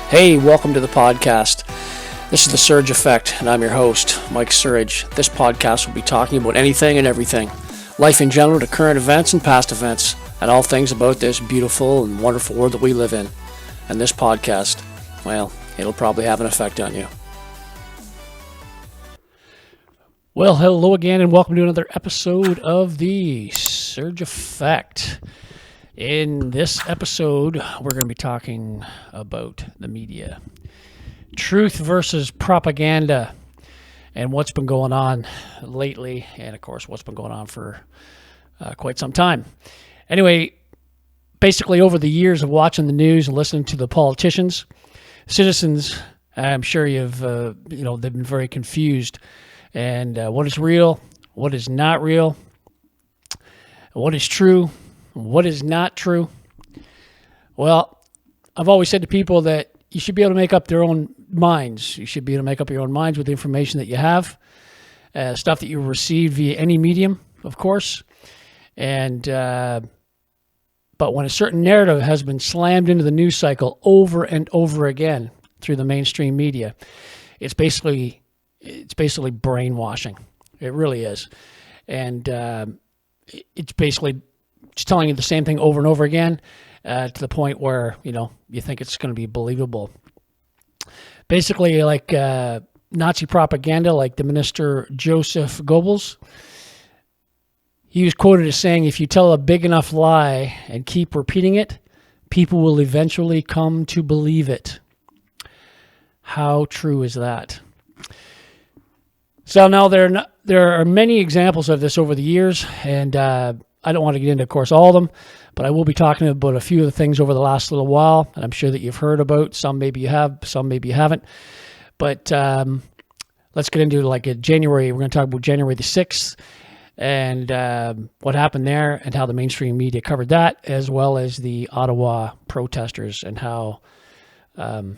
Hey, welcome to the podcast. This is The Surge Effect, and I'm your host, Mike Surge. This podcast will be talking about anything and everything, life in general to current events and past events, and all things about this beautiful and wonderful world that we live in. And this podcast, well, it'll probably have an effect on you. Well, hello again, and welcome to another episode of The Surge Effect. In this episode, we're going to be talking about the media. Truth versus propaganda, and what's been going on lately, and of course, what's been going on for quite some time. Anyway, basically, over the years of watching the news and listening to the politicians, citizens, I'm sure they've been very confused. And what is real, what is not real, what is true, what is not true? Well, I've always said to people that you should be able to make up their own minds. You should be able to make up your own minds with the information that you have, stuff that you receive via any medium, of course. And but when a certain narrative has been slammed into the news cycle over and over again through the mainstream media, it's basically brainwashing. It really is. And it's basically just telling you the same thing over and over again to the point where, you think it's going to be believable. Basically, like Nazi propaganda, like the minister Joseph Goebbels, he was quoted as saying, if you tell a big enough lie and keep repeating it, people will eventually come to believe it. How true is that? So now there are many examples of this over the years, and I don't want to get into, of course, all of them, but I will be talking about a few of the things over the last little while, and I'm sure that you've heard about. Some maybe you have, some maybe you haven't. But let's get into January. We're going to talk about January the 6th and what happened there and how the mainstream media covered that, as well as the Ottawa protesters and how the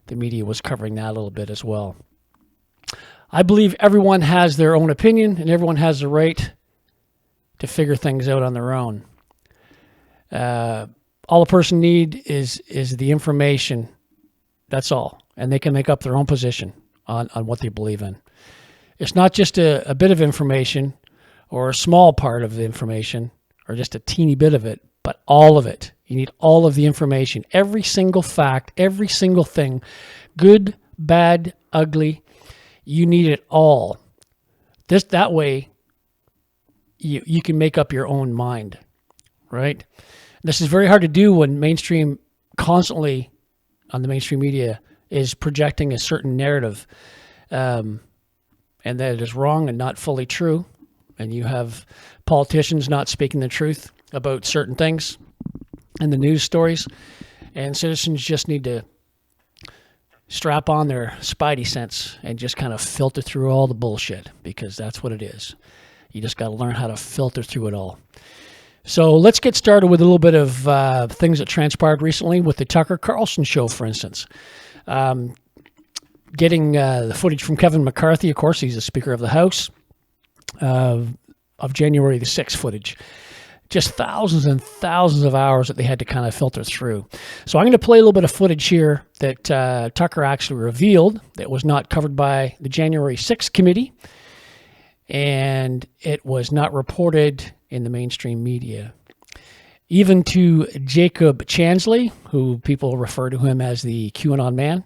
media was covering that a little bit as well. I believe everyone has their own opinion and everyone has the right to figure things out on their own. All a person need is the information. That's all. And they can make up their own position on what they believe in. It's not just a bit of information or a small part of the information or just a teeny bit of it, but all of it. You need all of the information, every single fact, every single thing, good, bad, ugly. You need it all. That way, you can make up your own mind, right? This is very hard to do when mainstream constantly on the mainstream media is projecting a certain narrative, and that it is wrong and not fully true. And you have politicians not speaking the truth about certain things in the news stories, and citizens just need to strap on their spidey sense and just kind of filter through all the bullshit, because that's what it is. You just got to learn how to filter through it all. So let's get started with a little bit of things that transpired recently with the Tucker Carlson show, for instance. Getting the footage from Kevin McCarthy, of course, he's the Speaker of the House, of January the 6th footage. Just thousands and thousands of hours that they had to kind of filter through. So I'm going to play a little bit of footage here that Tucker actually revealed that was not covered by the January 6th committee, and it was not reported in the mainstream media. Even to Jacob Chansley, who people refer to him as the QAnon man,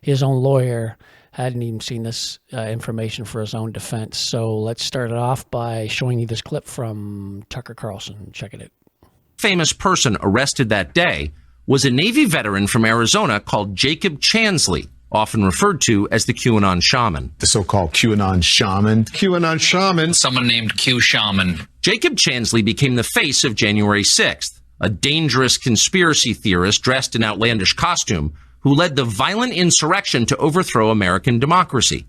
his own lawyer hadn't even seen this information for his own defense. So let's start it off by showing you this clip from Tucker Carlson. Check it out. Famous person arrested that day was a Navy veteran from Arizona called Jacob Chansley, often referred to as the QAnon shaman. The so-called QAnon shaman. QAnon shaman. Someone named Q Shaman. Jacob Chansley became the face of January 6th, a dangerous conspiracy theorist dressed in outlandish costume who led the violent insurrection to overthrow American democracy.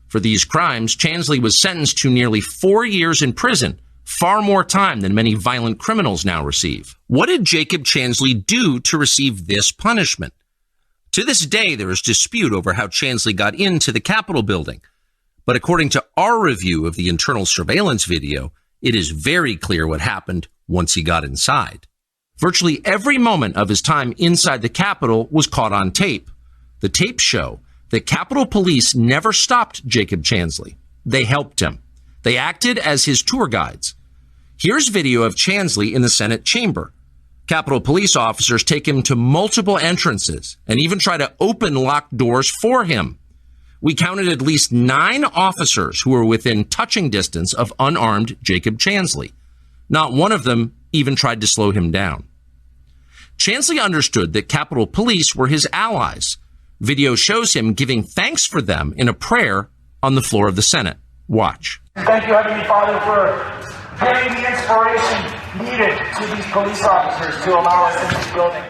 For these crimes, Chansley was sentenced to nearly 4 years in prison, far more time than many violent criminals now receive. What did Jacob Chansley do to receive this punishment? To this day, there is dispute over how Chansley got into the Capitol building. But according to our review of the internal surveillance video, it is very clear what happened once he got inside. Virtually every moment of his time inside the Capitol was caught on tape, The tapes show that Capitol Police never stopped Jacob Chansley. They helped him. They acted as his tour guides. Here's video of Chansley in the Senate chamber. Capitol Police officers take him to multiple entrances and even try to open locked doors for him. We counted at least 9 officers who were within touching distance of unarmed Jacob Chansley. Not one of them even tried to slow him down. Chansley understood that Capitol Police were his allies. Video shows him giving thanks for them in a prayer on the floor of the Senate. Watch. Thank you, Heavenly Father, for giving the inspiration needed to these police officers to allow us in this building.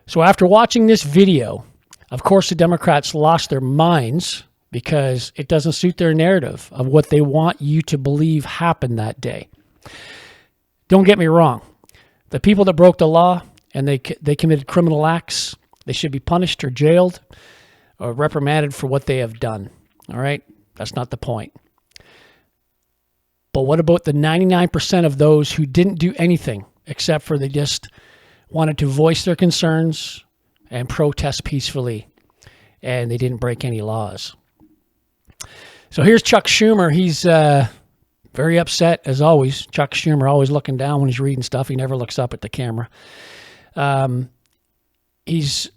So after watching this video, of course, the Democrats lost their minds because it doesn't suit their narrative of what they want you to believe happened that day. Don't get me wrong. The people that broke the law and they committed criminal acts, they should be punished or jailed or reprimanded for what they have done. All right? That's not the point. But what about the 99% of those who didn't do anything except for they just wanted to voice their concerns and protest peacefully, and they didn't break any laws? So here's Chuck Schumer. He's very upset, as always. Chuck Schumer always looking down when he's reading stuff. He never looks up at the camera. He's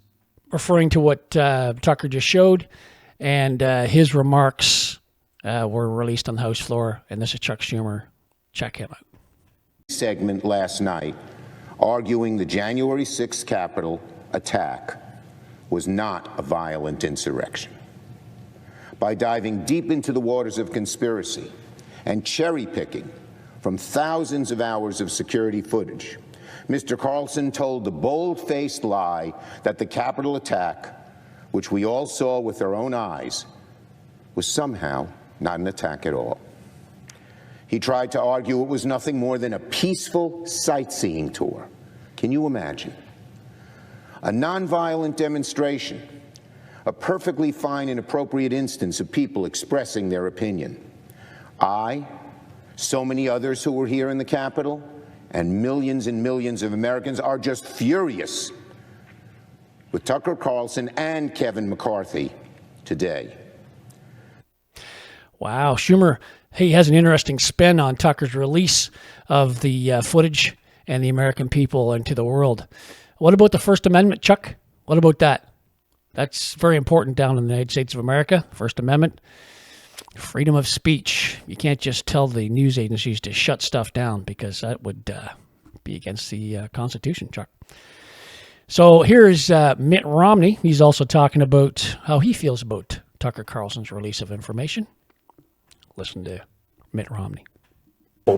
referring to what Tucker just showed, and his remarks were released on the House floor, and this is Chuck Schumer. Check him out. Segment last night arguing the January 6th Capitol attack was not a violent insurrection. By diving deep into the waters of conspiracy and cherry-picking from thousands of hours of security footage, Mr. Carlson told the bold-faced lie that the Capitol attack, which we all saw with our own eyes, was somehow not an attack at all. He tried to argue it was nothing more than a peaceful sightseeing tour. Can you imagine? A nonviolent demonstration, a perfectly fine and appropriate instance of people expressing their opinion. I, so many others who were here in the Capitol, and millions of Americans are just furious with Tucker Carlson and Kevin McCarthy today. Wow, Schumer, he has an interesting spin on Tucker's release of the footage and the American people into the world. What about the First Amendment, Chuck? What about that? That's very important down in the United States of America, First Amendment. Freedom of speech. You can't just tell the news agencies to shut stuff down because that would be against the Constitution, Chuck. So here's Mitt Romney. He's also talking about how he feels about Tucker Carlson's release of information. Listen to Mitt Romney.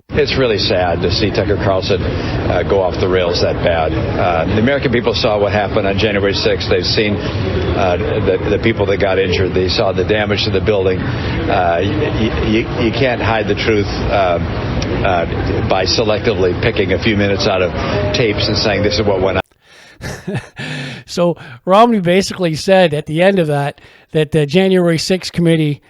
It's really sad to see Tucker Carlson go off the rails that bad. The American people saw what happened on January 6th. They've seen the people that got injured. They saw the damage to the building. You can't hide the truth by selectively picking a few minutes out of tapes and saying this is what went on. So Romney basically said at the end of that the January 6th committee,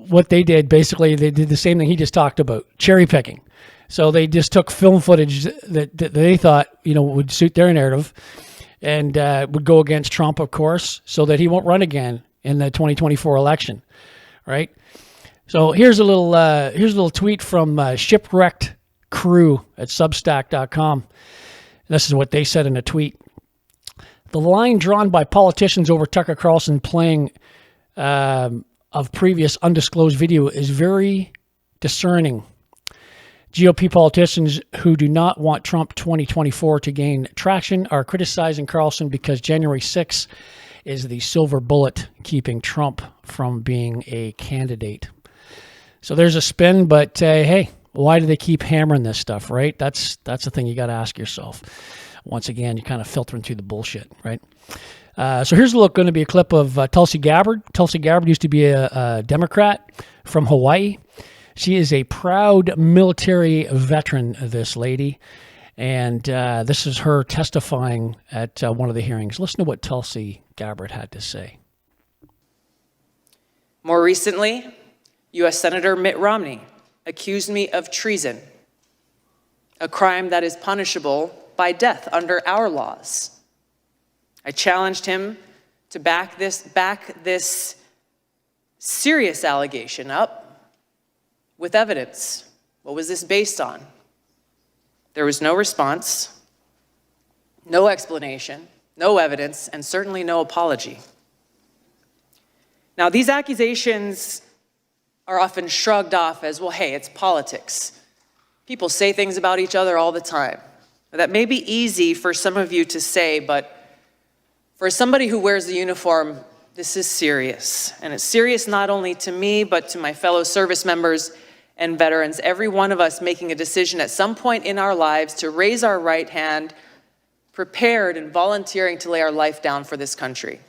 what they did, basically, they did the same thing he just talked about, cherry picking. So they just took film footage that they thought, would suit their narrative and would go against Trump, of course, so that he won't run again in the 2024 election, right? So here's a little tweet from Shipwrecked Crew at Substack.com. This is what they said in a tweet. The line drawn by politicians over Tucker Carlson playing of previous undisclosed video is very discerning. GOP politicians who do not want Trump 2024 to gain traction are criticizing Carlson because January 6th is the silver bullet keeping Trump from being a candidate. So there's a spin, but hey, why do they keep hammering this stuff, right? That's the thing you got to ask yourself. Once again, you're kind of filtering through the bullshit, right? So here's going to be a clip of Tulsi Gabbard. Tulsi Gabbard used to be a Democrat from Hawaii. She is a proud military veteran, this lady. And this is her testifying at one of the hearings. Listen to what Tulsi Gabbard had to say. More recently, U.S. Senator Mitt Romney accused me of treason, a crime that is punishable by death under our laws. I challenged him to back this serious allegation up with evidence. What was this based on? There was no response, no explanation, no evidence, and certainly no apology. Now, these accusations are often shrugged off as, well, hey, it's politics. People say things about each other all the time. That may be easy for some of you to say, but for somebody who wears the uniform, this is serious. And it's serious not only to me, but to my fellow service members and veterans, every one of us making a decision at some point in our lives to raise our right hand, prepared and volunteering to lay our life down for this country.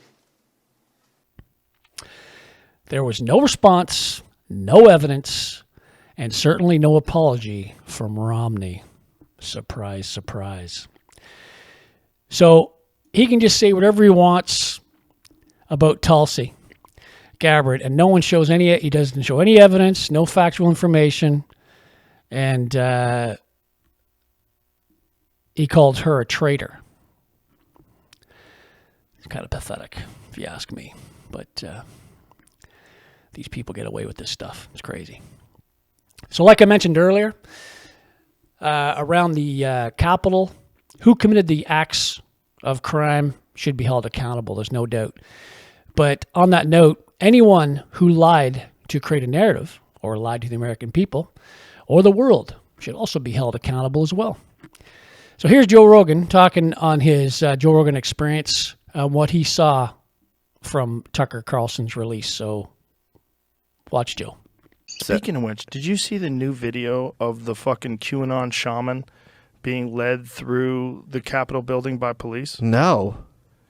There was no response, no evidence, and certainly no apology from Romney. Surprise, surprise. So he can just say whatever he wants about Tulsi Gabbard, and no one shows any, he doesn't show any evidence, no factual information, and he called her a traitor. It's kind of pathetic, if you ask me, but these people get away with this stuff. It's crazy. So like I mentioned earlier, around the Capitol, who committed the acts of crime should be held accountable, there's no doubt. But on that note, anyone who lied to create a narrative or lied to the American people or the world should also be held accountable as well. So here's Joe Rogan talking on his Joe Rogan Experience, what he saw from Tucker Carlson's release. So watch Joe. Speaking of which, did you see the new video of the fucking QAnon shaman being led through the Capitol building by police? No.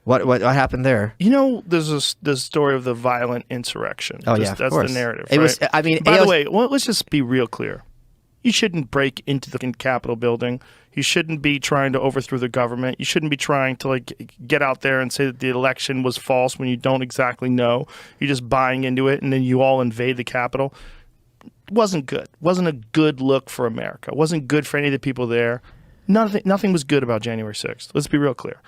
What happened there? You know, there's the story of the violent insurrection. Oh, yeah, of That's course. the narrative, It right? was, I mean, By the way, let's just be real clear. You shouldn't break into the Capitol building. You shouldn't be trying to overthrow the government. You shouldn't be trying to get out there and say that the election was false when you don't exactly know. You're just buying into it, and then you all invade the Capitol. Wasn't good. Wasn't a good look for America. Wasn't good for any of the people there. Nothing was good about January 6th. Let's be real clear.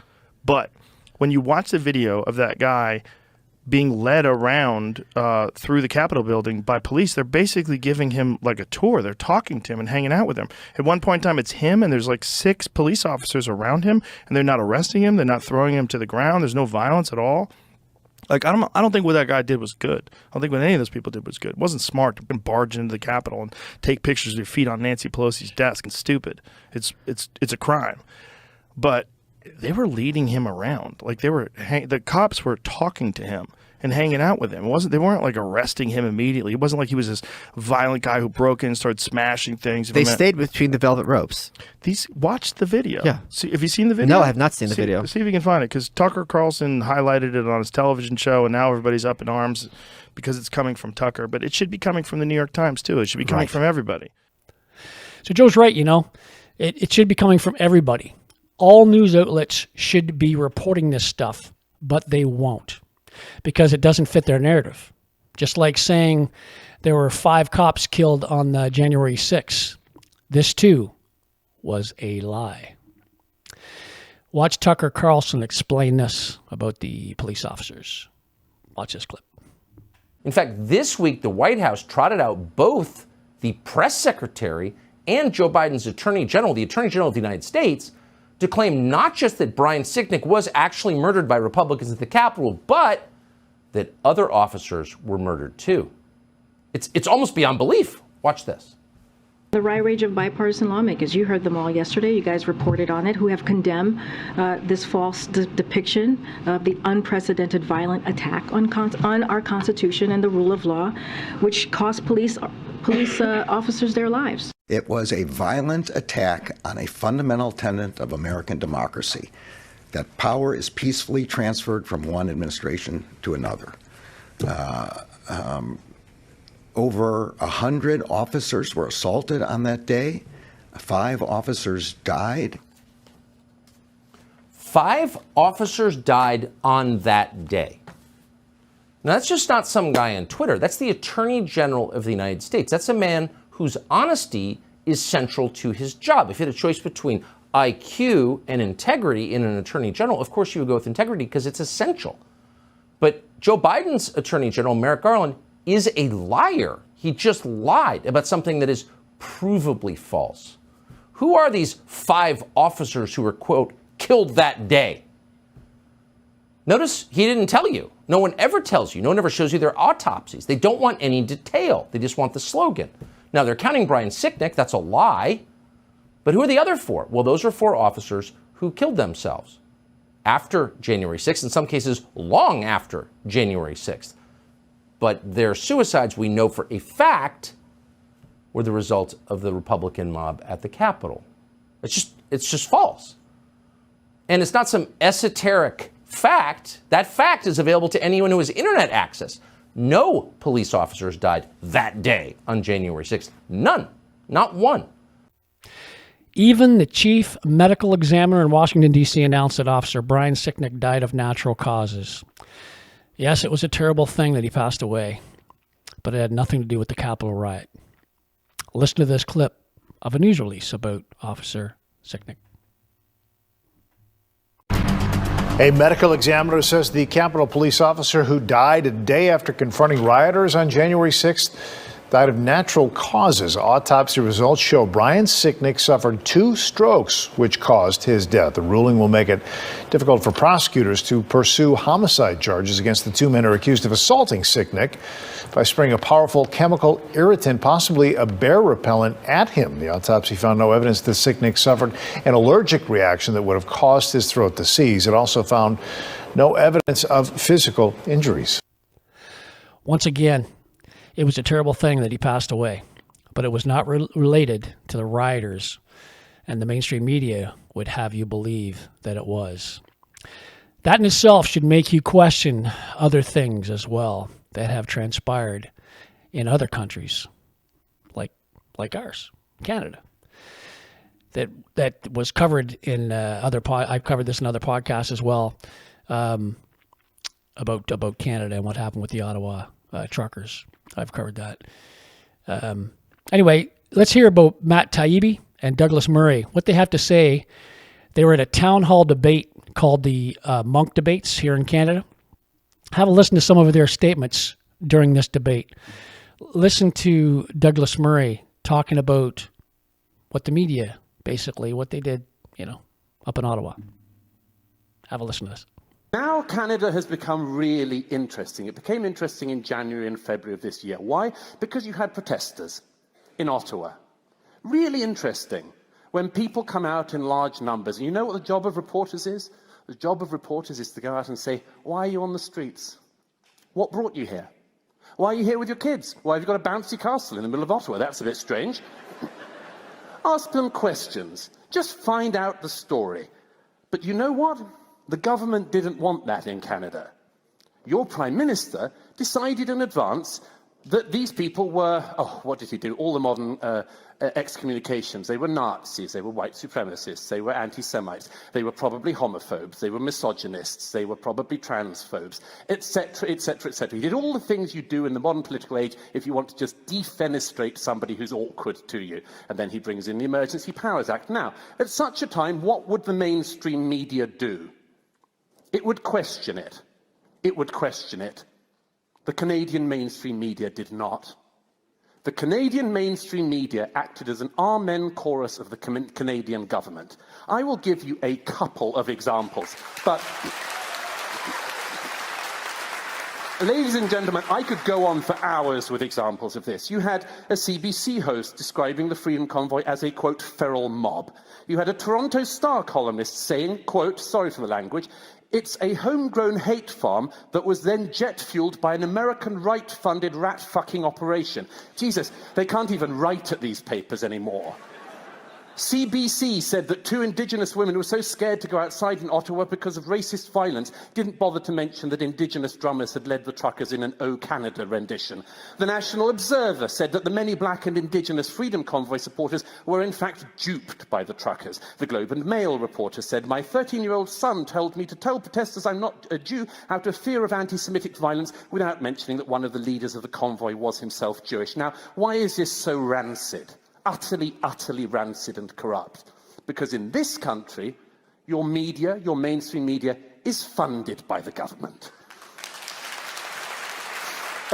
But when you watch the video of that guy being led around through the Capitol building by police, they're basically giving him like a tour. They're talking to him and hanging out with him. At one point in time, it's him, and there's like 6 police officers around him, and they're not arresting him. They're not throwing him to the ground. There's no violence at all. Like, I don't think what that guy did was good. I don't think what any of those people did was good. It wasn't smart to barge into the Capitol and take pictures of your feet on Nancy Pelosi's desk. It's stupid. It's a crime. But they were leading him around. Like, the cops were talking to him and hanging out with him. They weren't like arresting him immediately. It wasn't like he was this violent guy who broke in and started smashing things. They stayed between the velvet ropes. Watch the video. Yeah. Have you seen the video? No, I have not seen the video. See if you can find it, because Tucker Carlson highlighted it on his television show, and now everybody's up in arms because it's coming from Tucker. But it should be coming from the New York Times too. It should be coming from everybody. So Joe's right, it should be coming from everybody. All news outlets should be reporting this stuff, but they won't, because it doesn't fit their narrative. Just like saying there were 5 cops killed on January 6th. This too was a lie. Watch Tucker Carlson explain this about the police officers. Watch this clip. In fact, this week, the White House trotted out both the press secretary and Joe Biden's attorney general, the attorney general of the United States, to claim not just that Brian Sicknick was actually murdered by Republicans at the Capitol, but that other officers were murdered too. It's almost beyond belief. Watch this. The rage of bipartisan lawmakers, you heard them all yesterday, you guys reported on it, who have condemned this false depiction of the unprecedented violent attack on our Constitution and the rule of law, which cost police officers their lives. It was a violent attack on a fundamental tenet of American democracy, that power is peacefully transferred from one administration to another. Over 100 officers were assaulted on that day. 5 officers died. 5 officers died on that day. Now, that's just not some guy on Twitter. That's the Attorney General of the United States. That's a man whose honesty is central to his job. If you had a choice between IQ and integrity in an Attorney General, of course you would go with integrity because it's essential. Joe Biden's Attorney General, Merrick Garland, is a liar. He just lied about something that is provably false. Who are these 5 officers who were, quote, killed that day? Notice he didn't tell you. No one ever tells you. No one ever shows you their autopsies. They don't want any detail. They just want the slogan. Now, they're counting Brian Sicknick. That's a lie. But who are the other 4? Well, those are 4 officers who killed themselves after January 6th, in some cases long after January 6th. But their suicides, we know for a fact, were the result of the Republican mob at the Capitol. It's just false. And it's not some esoteric fact. That fact is available to anyone who has internet access. No police officers died that day on January 6th. None. Not one. Even the chief medical examiner in Washington, D.C. announced that Officer Brian Sicknick died of natural causes. Yes, it was a terrible thing that he passed away, but it had nothing to do with the Capitol riot. Listen to this clip of a news release about Officer Sicknick. A medical examiner says the Capitol police officer who died a day after confronting rioters on January 6th died of natural causes. Autopsy results show Brian Sicknick suffered 2 strokes, which caused his death. The ruling will make it difficult for prosecutors to pursue homicide charges against the 2 men who are accused of assaulting Sicknick by spraying a powerful chemical irritant, possibly a bear repellent, at him. The autopsy found no evidence that Sicknick suffered an allergic reaction that would have caused his throat to seize. It also found no evidence of physical injuries. Once again, it was a terrible thing that he passed away, but it was not related to the rioters, and the mainstream media would have you believe that it was. That in itself should make you question other things as well that have transpired in other countries, like ours, Canada. That was covered in I've covered this in other podcasts as well, about Canada and what happened with the Ottawa truckers. I've covered that. Anyway, let's hear about Matt Taibbi and Douglas Murray, what they have to say. They were at a town hall debate called the Munk Debates here in Canada. Have a listen to some of their statements during this debate. Listen to Douglas Murray talking about what the media, basically, what they did, up in Ottawa. Have a listen to this. Now Canada has become really interesting. It became interesting in January and February of this year. Why? Because you had protesters in Ottawa. Really interesting. When people come out in large numbers, and you know what the job of reporters is? The job of reporters is to go out and say, why are you on the streets? What brought you here? Why are you here with your kids? Why have you got a bouncy castle in the middle of Ottawa? That's a bit strange. Ask them questions. Just find out the story. But you know what? The government didn't want that in Canada. Your Prime Minister decided in advance that these people were, what did he do? All the modern excommunications. They were Nazis, they were white supremacists, they were anti-Semites, they were probably homophobes, they were misogynists, they were probably transphobes, etc., etc., etc. He did all the things you do in the modern political age if you want to just defenestrate somebody who's awkward to you. And then he brings in the Emergency Powers Act. Now, at such a time, what would the mainstream media do? It would question it. It would question it. The Canadian mainstream media did not. The Canadian mainstream media acted as an amen chorus of the Canadian government. I will give you a couple of examples, but ladies and gentlemen, I could go on for hours with examples of this. You had a CBC host describing the Freedom Convoy as a, quote, feral mob. You had a Toronto Star columnist saying, quote, sorry for the language, it's a homegrown hate farm that was then jet-fueled by an American right-funded rat-fucking operation. Jesus, they can't even write at these papers anymore. CBC said that 2 Indigenous women who were so scared to go outside in Ottawa because of racist violence didn't bother to mention that Indigenous drummers had led the truckers in an O Canada rendition. The National Observer said that the many black and Indigenous Freedom Convoy supporters were in fact duped by the truckers. The Globe and Mail reporter said, my 13-year-old son told me to tell protesters I'm not a Jew out of fear of anti-Semitic violence without mentioning that one of the leaders of the convoy was himself Jewish. Now, why is this so rancid? Utterly, utterly rancid and corrupt. Because in this country, your media, your mainstream media, is funded by the government.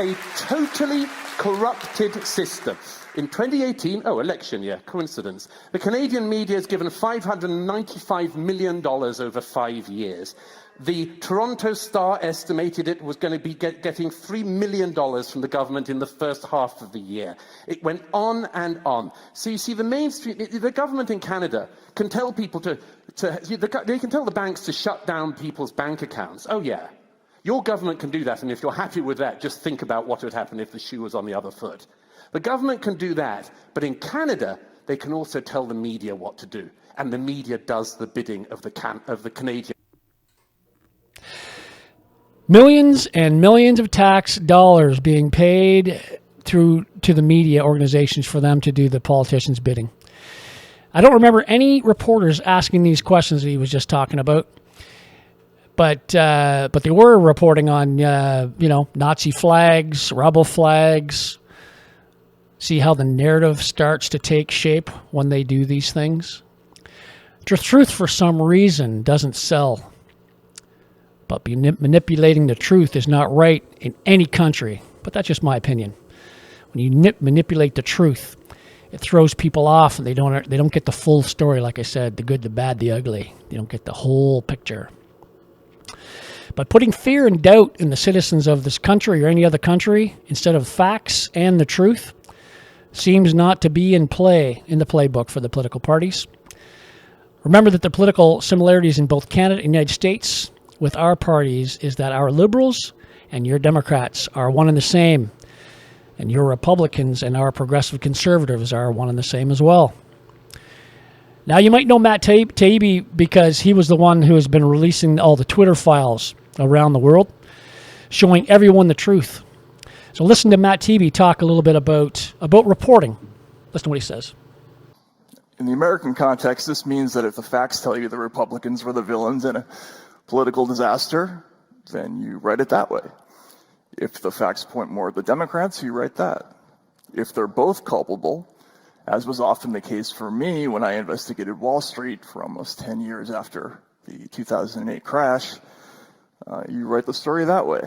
a totally corrupted system. In 2018, election year, coincidence, the Canadian media has given $595 million over 5 years. The Toronto Star estimated it was going to be getting $3 million from the government in the first half of the year. It went on and on. So you see, the mainstream, the government in Canada can tell people they can tell the banks to shut down people's bank accounts. Oh yeah, your government can do that, and if you're happy with that, just think about what would happen if the shoe was on the other foot. The government can do that, but in Canada, they can also tell the media what to do, and the media does the bidding of the Canadian. Millions and millions of tax dollars being paid to the media organizations for them to do the politicians' bidding. I don't remember any reporters asking these questions that he was just talking about, but they were reporting on Nazi flags, rebel flags. See how the narrative starts to take shape when they do these things? Truth, for some reason, doesn't sell. But manipulating the truth is not right in any country. But that's just my opinion. When you manipulate the truth, it throws people off, and they don't get the full story. Like I said, the good, the bad, the ugly. They don't get the whole picture. But putting fear and doubt in the citizens of this country or any other country instead of facts and the truth seems not to be in the playbook for the political parties. Remember that the political similarities in both Canada and the United States with our parties is that our Liberals and your Democrats are one and the same, and your Republicans and our Progressive Conservatives are one and the same as well. Now, you might know Matt Taibbi because he was the one who has been releasing all the Twitter files around the world, showing everyone the truth. So listen to Matt Taibbi talk a little bit about reporting. Listen to what he says. In the American context, this means that if the facts tell you the Republicans were the villains in a political disaster, then you write it that way. If the facts point more at the Democrats, you write that. If they're both culpable, as was often the case for me when I investigated Wall Street for almost 10 years after the 2008 crash, you write the story that way.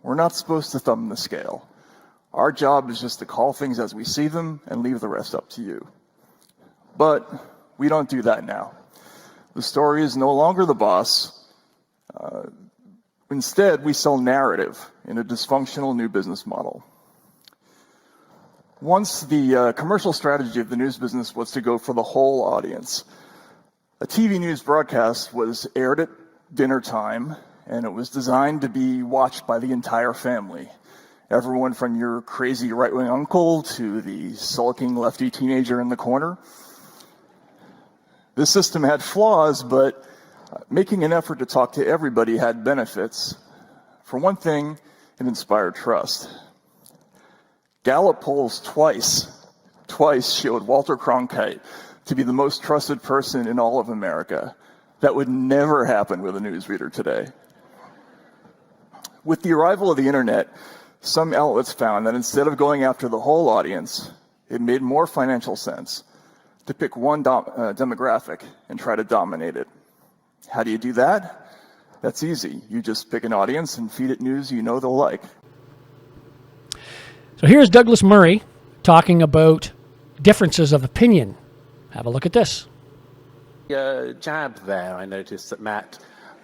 We're not supposed to thumb the scale. Our job is just to call things as we see them and leave the rest up to you. But we don't do that now. The story is no longer the boss. Instead, we sell narrative in a dysfunctional new business model. Once the commercial strategy of the news business was to go for the whole audience. A TV news broadcast was aired at dinner time, and it was designed to be watched by the entire family. Everyone from your crazy right-wing uncle to the sulking lefty teenager in the corner. This system had flaws, but making an effort to talk to everybody had benefits. For one thing, it inspired trust. Gallup polls twice showed Walter Cronkite to be the most trusted person in all of America. That would never happen with a newsreader today. With the arrival of the internet, some outlets found that instead of going after the whole audience, it made more financial sense to pick one demographic and try to dominate it. How do you do that? That's easy. You just pick an audience and feed it news you know they'll like. So here's Douglas Murray talking about differences of opinion. Have a look at this. Jab there, I noticed that Matt,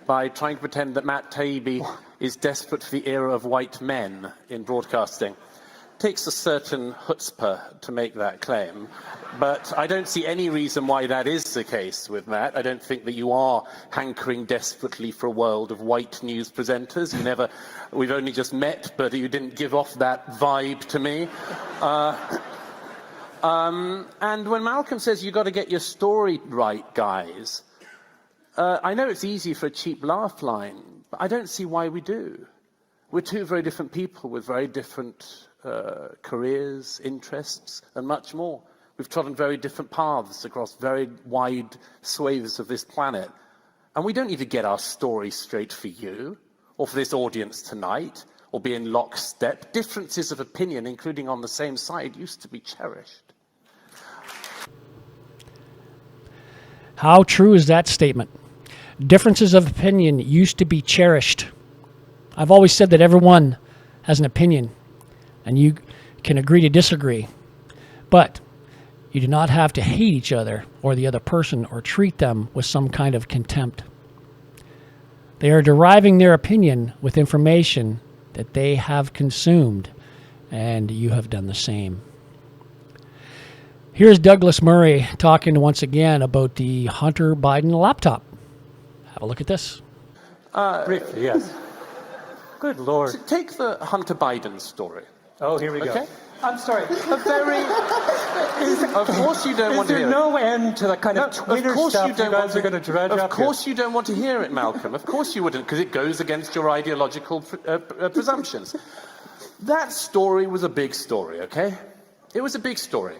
by trying to pretend that Matt Taibbi is desperate for the era of white men in broadcasting. Takes a certain chutzpah to make that claim, but I don't see any reason why that is the case with Matt. I don't think that you are hankering desperately for a world of white news presenters. We've only just met, but you didn't give off that vibe to me. And when Malcolm says you've got to get your story right, guys, I know it's easy for a cheap laugh line, but I don't see why we do. We're two very different people with very different careers, interests, and much more. We've trodden very different paths across very wide swathes of this planet. And we don't need to get our story straight for you, or for this audience tonight, or be in lockstep. Differences of opinion, including on the same side, used to be cherished. How true is that statement? Differences of opinion used to be cherished. I've always said that everyone has an opinion. and you can agree to disagree. But you do not have to hate each other or the other person or treat them with some kind of contempt. They are deriving their opinion with information that they have consumed, and you have done the same. Here's Douglas Murray talking once again about the Hunter Biden laptop. Have a look at this. Briefly, yes. Good Lord. So take the Hunter Biden story. Oh, here we go. Okay? I'm sorry. A very... of course you don't want to hear it. Is there no end to the kind of Twitter stuff you guys are going to dredge up? Of course you don't want to hear it, Malcolm. Of course you wouldn't, because it goes against your ideological presumptions. That story was a big story, okay? It was a big story.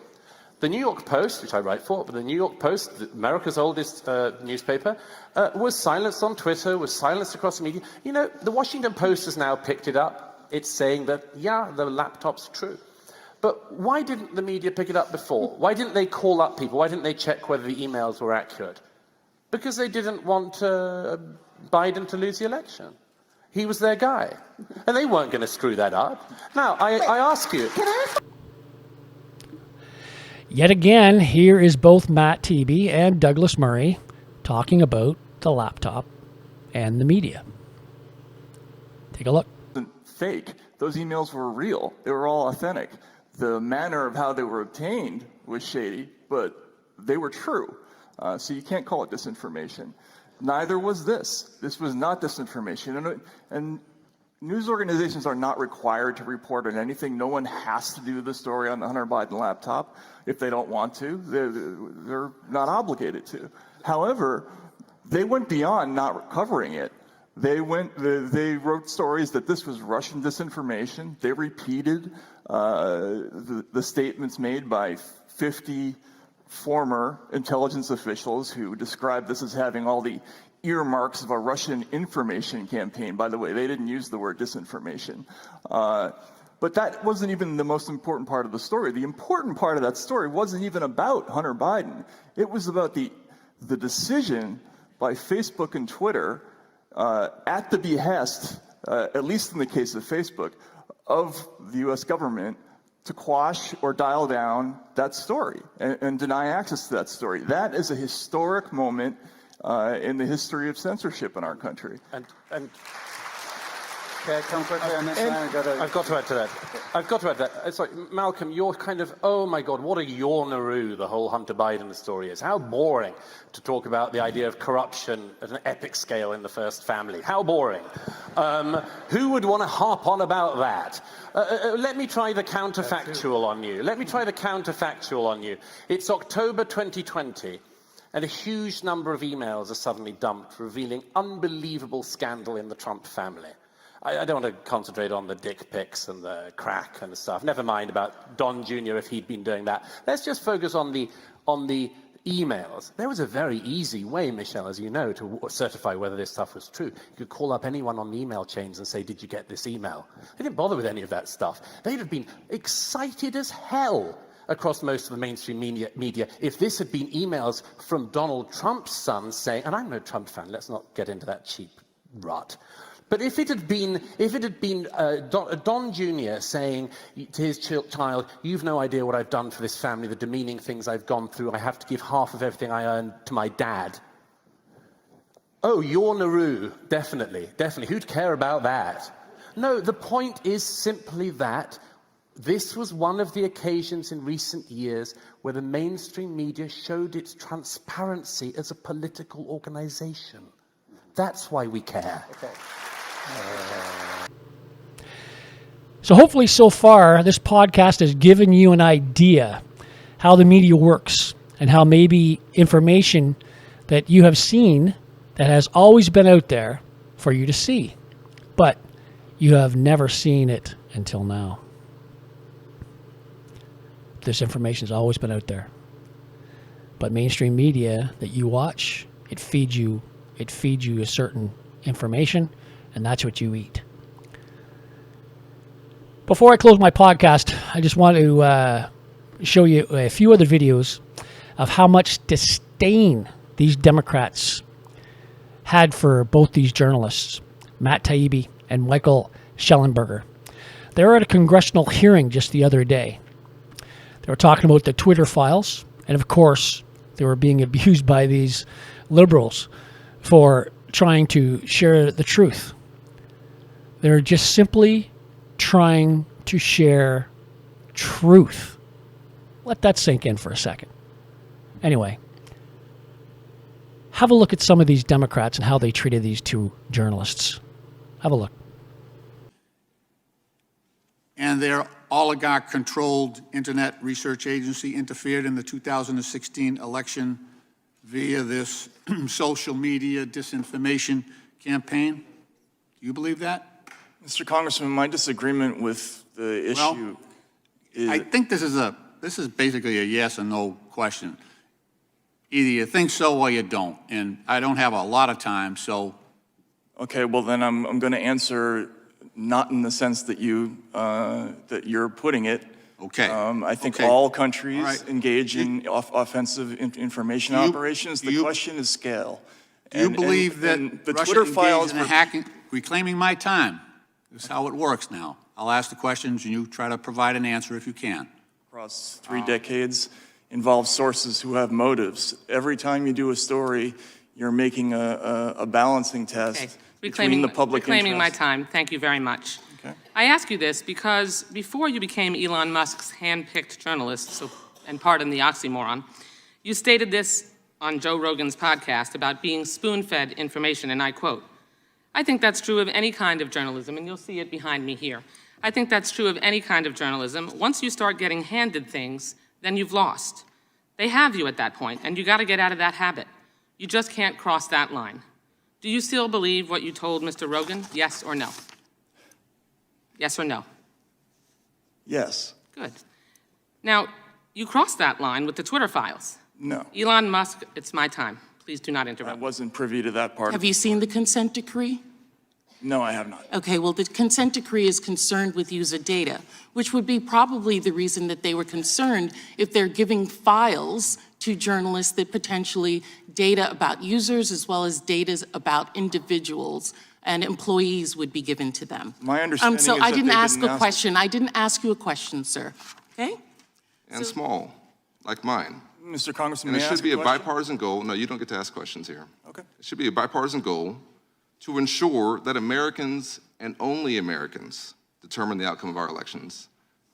The New York Post, which I write for, but the New York Post, America's oldest newspaper, was silenced on Twitter, was silenced across the media. You know, the Washington Post has now picked it up. It's saying that, yeah, the laptop's true. But why didn't the media pick it up before? Why didn't they call up people? Why didn't they check whether the emails were accurate? Because they didn't want Biden to lose the election. He was their guy. And they weren't going to screw that up. Now, I ask you... Yet again, here is both Matt Taibbi and Douglas Murray talking about the laptop and the media. Take a look. Fake. Those emails were real. They were all authentic. The manner of how they were obtained was shady, but they were true. So you can't call it disinformation. Neither was this. This was not disinformation. And news organizations are not required to report on anything. No one has to do the story on the Hunter Biden laptop if they don't want to. They're not obligated to. However, they went beyond not covering it. They wrote stories that this was Russian disinformation. They repeated the statements made by 50 former intelligence officials who described this as having all the earmarks of a Russian information campaign. By the way, they didn't use the word disinformation. But that wasn't even the most important part of the story. The important part of that story wasn't even about Hunter Biden. It was about the decision by Facebook and Twitter at the behest, at least in the case of Facebook, of the U.S. government to quash or dial down that story and deny access to that story. That is a historic moment in the history of censorship in our country. And Okay, come quickly on this line. I've got to add to that. I've got to add that. It's like, Malcolm, you're kind of, oh my God, what a yawneroo the whole Hunter Biden story is. How boring to talk about the idea of corruption at an epic scale in the first family. How boring. Who would want to harp on about that? Let me try the counterfactual on you. Let me try the counterfactual on you. It's October 2020. And a huge number of emails are suddenly dumped, revealing unbelievable scandal in the Trump family. I don't want to concentrate on the dick pics and the crack and the stuff. Never mind about Don Jr. if he'd been doing that. Let's just focus on the emails. There was a very easy way, Michelle, as you know, to certify whether this stuff was true. You could call up anyone on the email chains and say, did you get this email? They didn't bother with any of that stuff. They'd have been excited as hell across most of the mainstream media if this had been emails from Donald Trump's son saying, and I'm no Trump fan, let's not get into that cheap rut. But if it had been Don Jr. saying to his child, you've no idea what I've done for this family, the demeaning things I've gone through, I have to give half of everything I earn to my dad. Oh, you're Nauru, definitely. Who'd care about that? No, the point is simply that this was one of the occasions in recent years where the mainstream media showed its transparency as a political organization. That's why we care. Okay. So hopefully so far this podcast has given you an idea how the media works and how maybe information that you have seen that has always been out there for you to see, but you have never seen it until now. This information has always been out there, but mainstream media that you watch, it feeds you a certain information, and that's what you eat. Before I close my podcast, I just want to show you a few other videos of how much disdain these Democrats had for both these journalists, Matt Taibbi and Michael Shellenberger. They were at a congressional hearing just the other day. They were talking about the Twitter files, and of course, they were being abused by these liberals for trying to share the truth. They're just simply trying to share truth. Let that sink in for a second. Anyway, have a look at some of these Democrats and how they treated these two journalists. Have a look. And their oligarch-controlled internet research agency interfered in the 2016 election via this social media disinformation campaign. Do you believe that? Mr. Congressman, my disagreement with the issue is... I think this is basically a yes or no question. Either you think so or you don't, and I don't have a lot of time, so... Okay, well then I'm going to answer not in the sense that you're putting it. Okay. I think all countries engage in offensive information operations. The question is scale. Do you believe that the Russia Twitter files engaged in hacking, reclaiming my time? This is how it works now. I'll ask the questions and you try to provide an answer if you can. Across 3 decades involve sources who have motives. Every time you do a story, you're making a balancing test between the public reclaiming interest. my time. Thank you very much. Okay. I ask you this because before you became Elon Musk's hand-picked journalist, and pardon the oxymoron, you stated this on Joe Rogan's podcast about being spoon-fed information, and I quote, "I think that's true of any kind of journalism," and you'll see it behind me here. "I think that's true of any kind of journalism. Once you start getting handed things, then you've lost. They have you at that point, and you got to get out of that habit. You just can't cross that line. Do you still believe what you told Mr. Rogan? Yes or no? Yes or no?" Yes. Good. Now, you crossed that line with the Twitter files. No. Elon Musk, it's my time. Please do not interrupt. I wasn't privy to that part. Have you seen the consent decree? No, I have not. Okay, well, the consent decree is concerned with user data, which would be probably the reason that they were concerned if they're giving files to journalists that potentially data about users as well as data about individuals and employees would be given to them. My understanding So is I that didn't they ask didn't a ask- question. I didn't ask you a question, sir. Okay? And small, like mine. Mr. Congressman, And may it I should ask be a a question? bipartisan goal. No, you don't get to ask questions here. Okay. It should be a bipartisan goal to ensure that Americans and only Americans determine the outcome of our elections,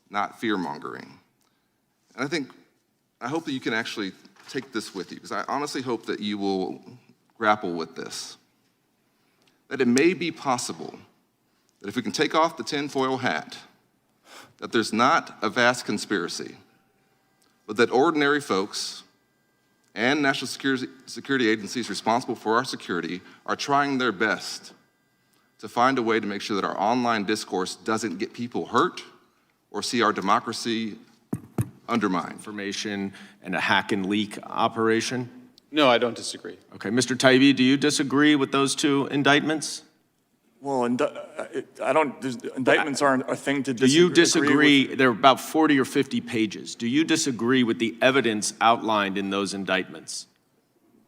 not fear-mongering. And I hope that you can actually take this with you, because I honestly hope that you will grapple with this. That it may be possible that if we can take off the tinfoil hat, that there's not a vast conspiracy, but that ordinary folks and national security agencies responsible for our security are trying their best to find a way to make sure that our online discourse doesn't get people hurt or see our democracy undermined. Information and a hack and leak operation? No, I don't disagree. Okay, Mr. Taibbi, do you disagree with those two indictments? Well, indictments aren't a thing to disagree. Do you disagree? There are about 40 or 50 pages. Do you disagree with the evidence outlined in those indictments?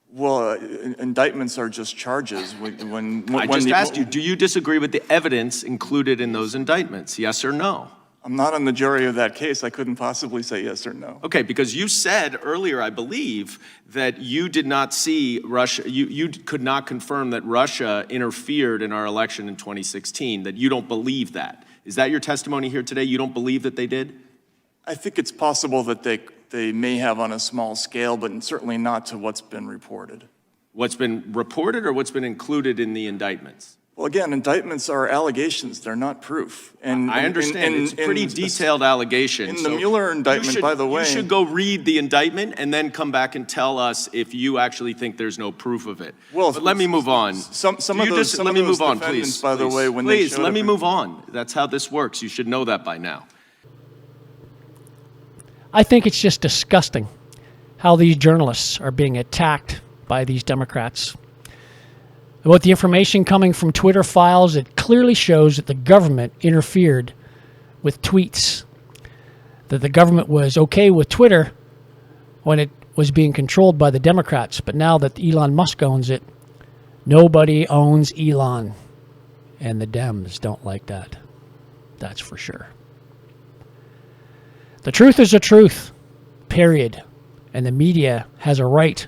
Well, indictments are just charges. I just asked you, do you disagree with the evidence included in those indictments? Yes or no? I'm not on the jury of that case. I couldn't possibly say yes or no. Okay, because you said earlier, I believe, that you did not see Russia, you could not confirm that Russia interfered in our election in 2016, that you don't believe that. Is that your testimony here today? You don't believe that they did? I think it's possible that they may have on a small scale, but certainly not to what's been reported. What's been reported or what's been included in the indictments? Well, again, indictments are allegations. They're not proof. And I understand. It's pretty detailed allegations. In the Mueller indictment, by the way. You should go read the indictment and then come back and tell us if you actually think there's no proof of it. Well, but let me move on. Let me move on, please. By the way, when please, let me move on. That's how this works. You should know that by now. I think it's just disgusting how these journalists are being attacked by these Democrats. About the information coming from Twitter files, it clearly shows that the government interfered with tweets. That the government was okay with Twitter when it was being controlled by the Democrats. But now that Elon Musk owns it, nobody owns Elon. And the Dems don't like that. That's for sure. The truth is the truth, period. And the media has a right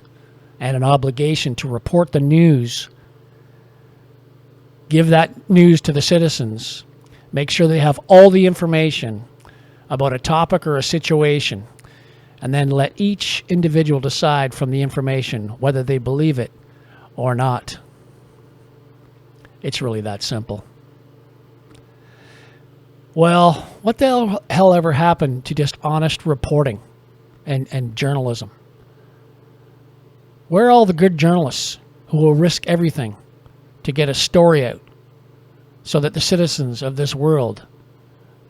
and an obligation to report the news. Give that news to the citizens. Make sure they have all the information about a topic or a situation. And then let each individual decide from the information whether they believe it or not. It's really that simple. Well, what the hell ever happened to just honest reporting and journalism? Where are all the good journalists who will risk everything to get a story out so that the citizens of this world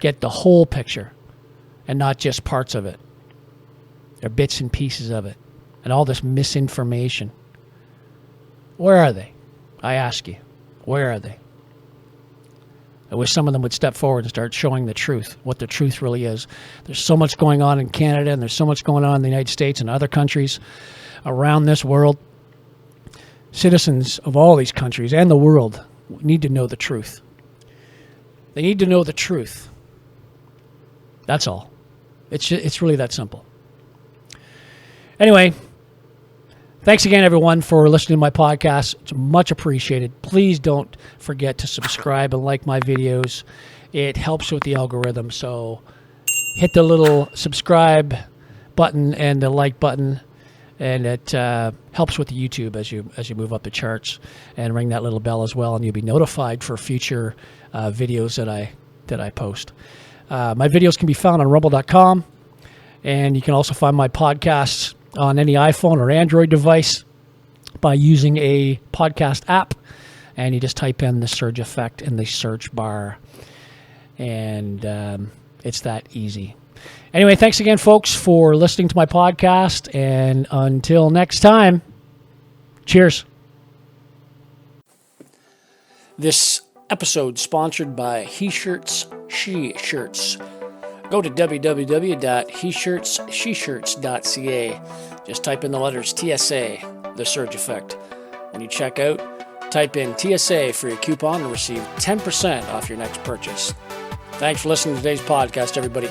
get the whole picture and not just parts of it? Or bits and pieces of it, and all this misinformation. Where are they? I ask you, where are they? I wish some of them would step forward and start showing the truth, what the truth really is. There's so much going on in Canada, and there's so much going on in the United States and other countries around this world. Citizens of all these countries and the world need to know the truth. They need to know the truth. That's all. It's really that simple. Anyway, thanks again, everyone, for listening to my podcast. It's much appreciated. Please don't forget to subscribe and like my videos. It helps with the algorithm. So hit the little subscribe button and the like button, and it helps with the YouTube as you move up the charts. And ring that little bell as well, and you'll be notified for future videos that I post. My videos can be found on rumble.com, and you can also find my podcasts on any iPhone or Android device by using a podcast app, and you just type in The Surge Effect in the search bar, and it's that easy. Anyway, thanks again, folks, for listening to my podcast, and until next time, cheers. This episode sponsored by He Shirts, She Shirts. Go to www.heshirtssheshirts.ca. Just type in the letters TSA, The Surge Effect. When you check out, type in TSA for your coupon and receive 10% off your next purchase. Thanks for listening to today's podcast, everybody.